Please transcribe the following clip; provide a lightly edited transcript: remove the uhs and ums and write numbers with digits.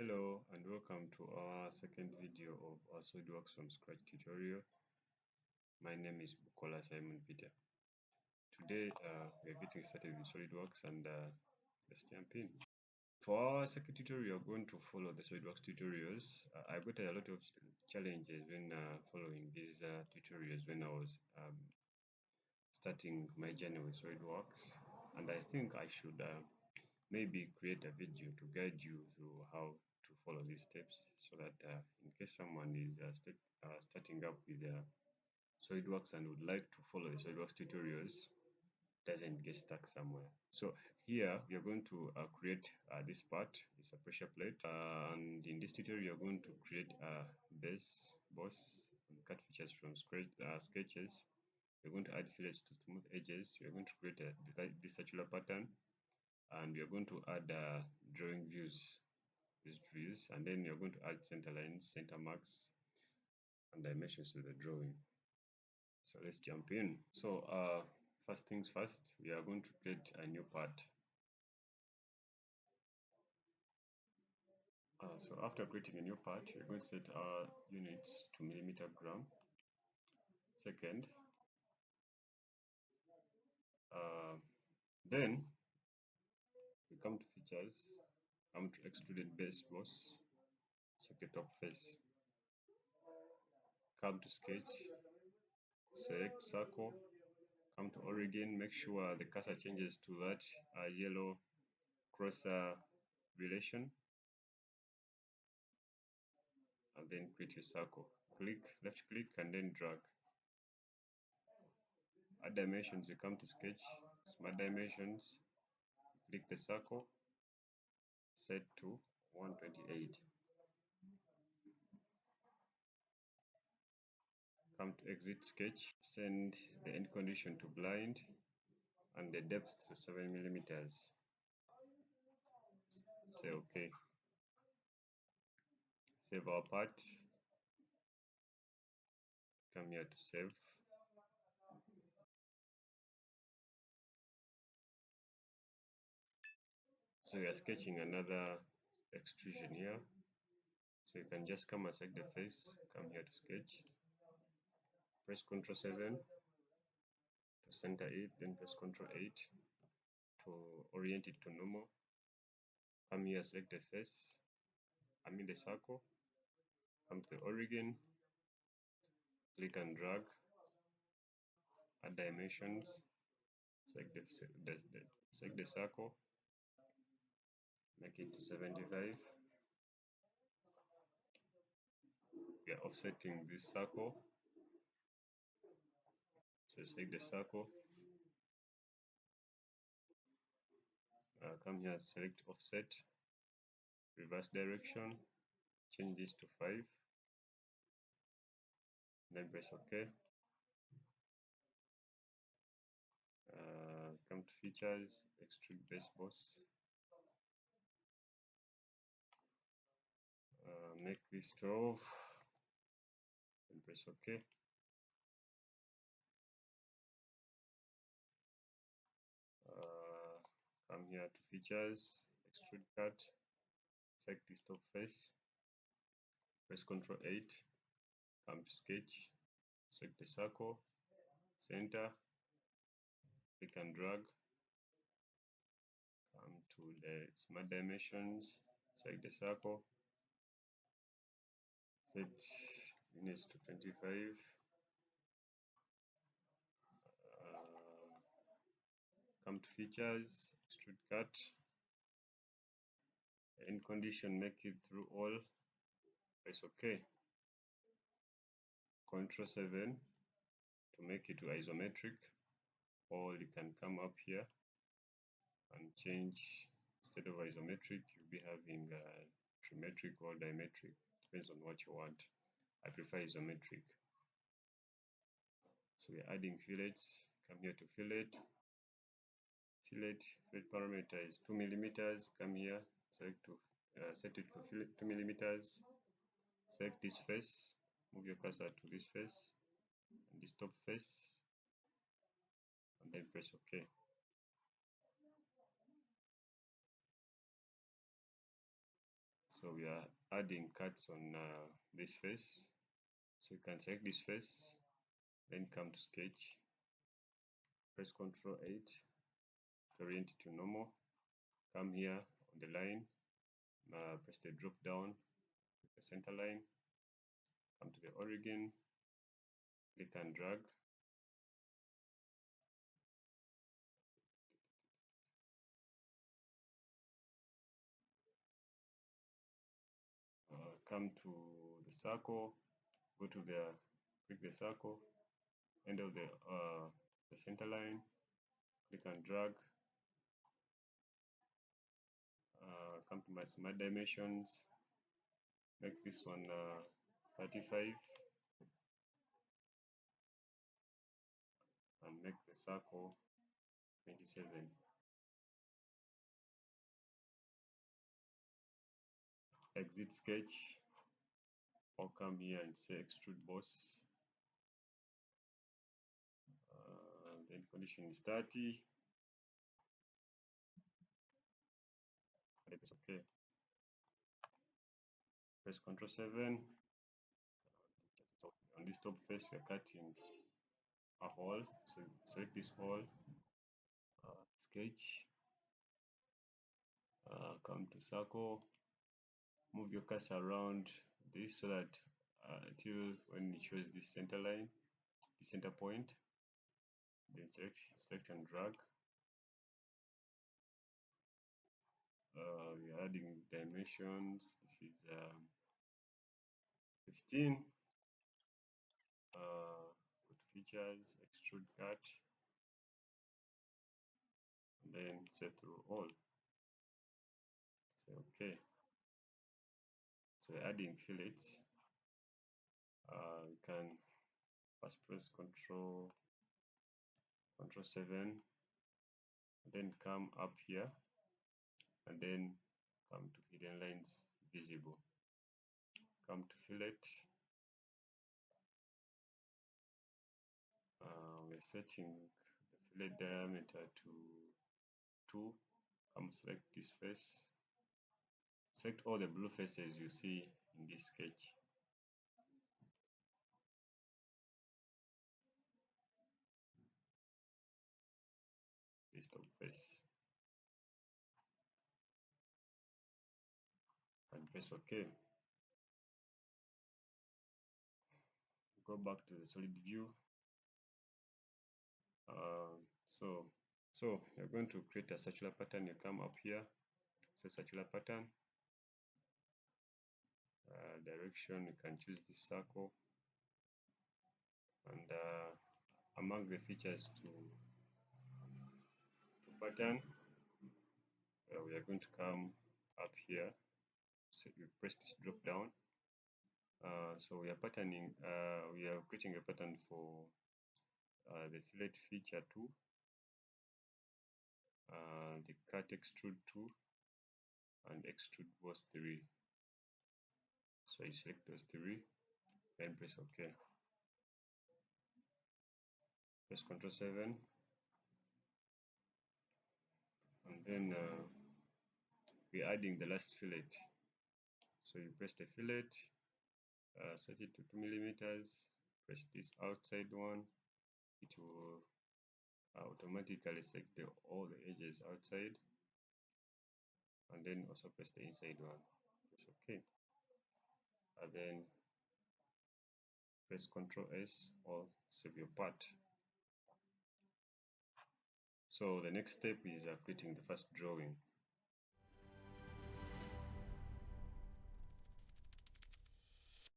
Hello and welcome to our second video of our Solidworks from scratch tutorial. My name is Bukoola Simon Peter. Today we are getting started with Solidworks and let's jump in. For our second tutorial, we are going to follow the Solidworks tutorials. I got a lot of challenges when following these tutorials when I was starting my journey with Solidworks, and I think I should maybe create a video to guide you through how to follow these steps so that in case someone is starting up with SolidWorks and would like to follow the SolidWorks tutorials, doesn't get stuck somewhere. So here we are going to create this part. It's a pressure plate, and in this tutorial we are going to create a base, boss, and cut features from sketches. We're going to add fillets to smooth edges. We're going to create this circular pattern, and we are going to add drawing views, and then you're going to add Centerlines, Centermarks, and dimensions to the drawing. So let's jump in. So first things first, we are going to create a new part. So after creating a new part, we're going to set our units to millimeter gram. Second, then we come to features, come to extruded base boss, check the top face, come to sketch, select circle, come to origin, make sure the cursor changes to that yellow crosser relation, and then create a circle. Left click and then drag. Add dimensions, you come to sketch, smart dimensions, click the circle, set to 128. Come to exit sketch, send the end condition to blind and the depth to 7 millimeters. Say OK. Save our part. Come here to save. So we are sketching another extrusion here. So you can just come and select the face, come here to sketch, press Ctrl 7 to center it, then press Ctrl 8 to orient it to normal. Come here, select the face, the circle, come to the origin, click and drag, add dimensions, select the circle, make it to 75. We are offsetting this circle, so select the circle, come here, select offset, reverse direction, change this to 5, then press OK. Come to features, extrude base boss, make this 12, and press OK. Come here to features, extrude cut, select this top face, press Ctrl 8, come to sketch, select the circle, center, click and drag, come to the smart dimensions, select the circle, set units to 25, come to features, extrude cut, end condition, make it through all, press OK. Ctrl 7 to make it to isometric, or you can come up here and change, instead of isometric you'll be having trimetric or dimetric, depends on what you want. I prefer isometric. So we're adding fillets, come here to fillet parameter is 2 millimeters, come here, select to set it to 2 millimeters, select this face, move your cursor to this face and this top face, and then press OK. So we are adding cuts on this face. So you can select this face, then come to sketch, press Ctrl 8 to orient it to normal. Come here on the line, press the drop down, the center line, come to the origin, click and drag. Come to the circle, go to click the circle, end of the center line, click and drag. Come to my smart dimensions, make this one 35, and make the circle 27. Exit sketch, or come here and say extrude boss. Then condition is 30. Press OK. Press Ctrl 7. On this top face, we are cutting a hole. So select this hole, sketch, come to circle, move your cursor around this so that until when it shows this center line, the center point, then select and drag. We are adding dimensions. This is 15. Go to features, extrude cut, and then set through all. Say OK. So we're adding fillets. We can first press Ctrl 7, then come up here, and then come to hidden lines visible. Come to fillet. We're setting the fillet diameter to 2. Come select this face. Select all the blue faces you see in this sketch. This top face. And press OK. Go back to the solid view. So you're going to create a circular pattern. You come up here, say circular pattern. Direction, you can choose this circle. And among the features to pattern, we are going to come up here. So you press this drop down. So we are patterning. We are creating a pattern for the fillet feature 2, the cut extrude 2, and extrude boss 3. So you select those 3, then press OK. Press Ctrl 7, and then we're adding the last fillet. So you press the fillet, set it to 2 millimeters. Press this outside one. It will automatically select all the edges outside, and then also press the inside one. Press OK, and then press Ctrl S or save your part. So the next step is creating the first drawing.